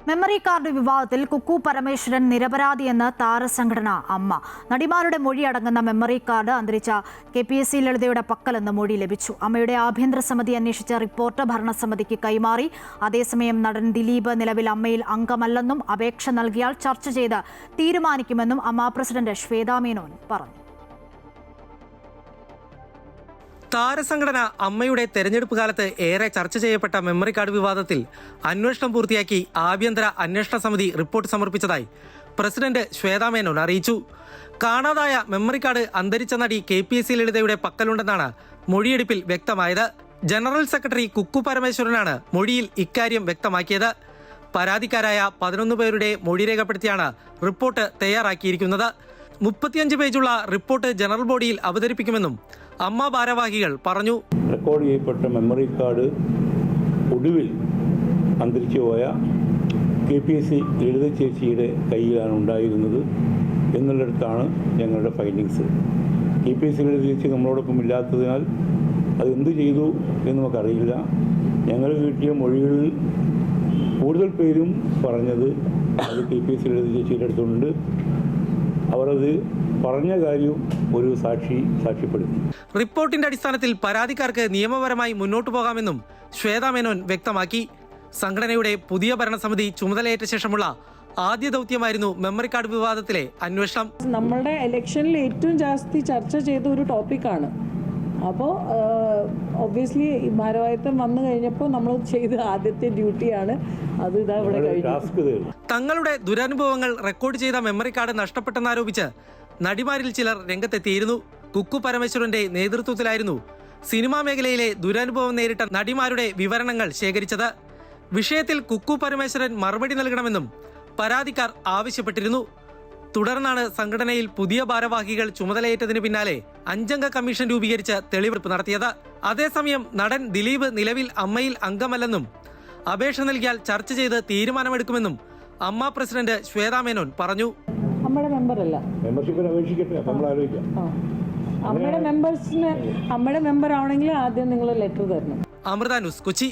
Memory card വിവാദത്തിൽ കുക്കു പരമേശ്വരൻ നിരപരാധിയെന്ന് താരസംഘടന അമ്മ. നടിമാരുടെ മൊഴി അടങ്ങുന്ന മെമ്മറി കാർഡ് അന്തരിച്ച KPSC ലളിതയുടെ പക്കലെന്ന് മൊഴി ലഭിച്ചു. അമ്മയുടെ ആഭ്യന്തര സമിതി അന്വേഷിച്ച റിപ്പോർട്ട് ഭരണസമിതിക്ക് കൈമാറി. അതേസമയം നടൻ ദിലീപ് നിലവിൽ അമ്മയിൽ അംഗമല്ലെന്നും അപേക്ഷ നൽകിയാൽ ചർച്ച ചെയ്ത് തീരുമാനിക്കുമെന്നും അമ്മ പ്രസിഡന്റ് ശ്വേതാ മേനോൻ പറഞ്ഞു. താരസംഘടന അമ്മയുടെ തെരഞ്ഞെടുപ്പ് കാലത്ത് ഏറെ ചർച്ച ചെയ്യപ്പെട്ട മെമ്മറി കാർഡ് വിവാദത്തിൽ അന്വേഷണം പൂർത്തിയാക്കി ആഭ്യന്തര അന്വേഷണ സമിതി റിപ്പോർട്ട് സമർപ്പിച്ചതായി പ്രസിഡന്റ് ശ്വേതാ മേനോൻ അറിയിച്ചു. കാണാതായ മെമ്മറി കാർഡ് അന്തരിച്ച നടി KPSC ലളിതയുടെ പക്കലുണ്ടെന്നാണ് മൊഴിയെടുപ്പിൽ വ്യക്തമായത്. ജനറൽ സെക്രട്ടറി കുക്കു പരമേശ്വരനാണ് മൊഴിയിൽ ഇക്കാര്യം വ്യക്തമാക്കിയത്. പരാതിക്കാരായ 11 പേരുടെ മൊഴി രേഖപ്പെടുത്തിയാണ് റിപ്പോർട്ട് തയ്യാറാക്കിയിരിക്കുന്നത്. 35 പേജുള്ള റിപ്പോർട്ട് ജനറൽ ബോഡിയിൽ അവതരിപ്പിക്കുമെന്നും അമ്മ ഭാരവാഹികൾ പറഞ്ഞു. റെക്കോർഡ് ചെയ്യപ്പെട്ട മെമ്മറി കാർഡ് ഒടുവിൽ അന്തരിച്ചു പോയ KPSC ലളിത ചേച്ചിയുടെ കയ്യിലാണ് ഉണ്ടായിരുന്നത് എന്നുള്ളിടത്താണ് ഞങ്ങളുടെ ഫൈൻഡിങ്സ്. KPSC ലളിത ചേച്ചി നമ്മളോടൊപ്പം ഇല്ലാത്തതിനാൽ അതെന്ത് ചെയ്തു എന്ന് നമുക്കറിയില്ല. ഞങ്ങൾ കിട്ടിയ മൊഴികളിൽ കൂടുതൽ പേരും പറഞ്ഞത് അത് KPSC ലളിത ചേച്ചിയുടെ അടുത്തുണ്ട്. അവരത് പറഞ്ഞ കാര്യം ഒരു സാക്ഷ്യപ്പെടുത്തി. റിപ്പോർട്ടിന്റെ അടിസ്ഥാനത്തിൽ പരാതിക്കാർക്ക് നിയമപരമായി മുന്നോട്ടു പോകാമെന്നും ശ്വേതാ മേനോൻ വ്യക്തമാക്കി. സംഘടനയുടെ പുതിയ ഭരണസമിതി ചുമതലയേറ്റ ശേഷമുള്ള ആദ്യ ദൗത്യമായിരുന്നു മെമ്മറി കാർഡ് വിവാദത്തിലെ അന്വേഷണം. നമ്മളുടെ ഇലക്ഷനിൽ ഏറ്റവും ജാസ്തി ചർച്ച ചെയ്ത ഒരു ടോപ്പിക്കാണ്. അപ്പോൾ ഒബ്വിയസ്ലി ഭാരവാഹിത്വം വന്നു കഴിഞ്ഞപ്പോൾ നമ്മൾ ചെയ്ത ആദ്യത്തെ ഡ്യൂട്ടിയാണ് അത്. ഇതാ ഇവിടെ കഴിഞ്ഞു. തങ്ങളുടെ ദുരനുഭവങ്ങൾ റെക്കോർഡ് ചെയ്ത മെമ്മറി കാർഡ് നഷ്ടപ്പെട്ടെന്നാരോപിച്ച് നടിമാരിൽ ചിലർ രംഗത്തെത്തിയിരുന്നു. കുക്കു പരമേശ്വരന്റെ നേതൃത്വത്തിലായിരുന്നു സിനിമാ മേഖലയിലെ ദുരനുഭവം നേരിട്ട നടിമാരുടെ വിവരണങ്ങൾ ശേഖരിച്ചത്. വിഷയത്തിൽ കുക്കു പരമേശ്വരൻ മറുപടി നൽകണമെന്നും പരാതിക്കാർ ആവശ്യപ്പെട്ടിരുന്നു. തുടർന്നാണ് സംഘടനയിൽ പുതിയ ഭാരവാഹികൾ ചുമതലയേറ്റതിന് പിന്നാലെ 5 അംഗ കമ്മീഷൻ രൂപീകരിച്ച് തെളിവെടുപ്പ് നടത്തിയത്. അതേസമയം നടൻ ദിലീപ് നിലവിൽ അമ്മയിൽ അംഗമല്ലെന്നും അപേക്ഷ നൽകിയാൽ ചർച്ച ചെയ്ത് തീരുമാനമെടുക്കുമെന്നും അമ്മ പ്രസിഡന്റ് ശ്വേതാ മേനോൻ പറഞ്ഞു. അമ്മയുടെ മെമ്പറല്ല, അമ്മയുടെ മെമ്പർ ആവണമെങ്കിൽ ആദ്യം നിങ്ങൾ ലെറ്റർ തരണം. അമൃത ന്യൂസ്, കൊച്ചി.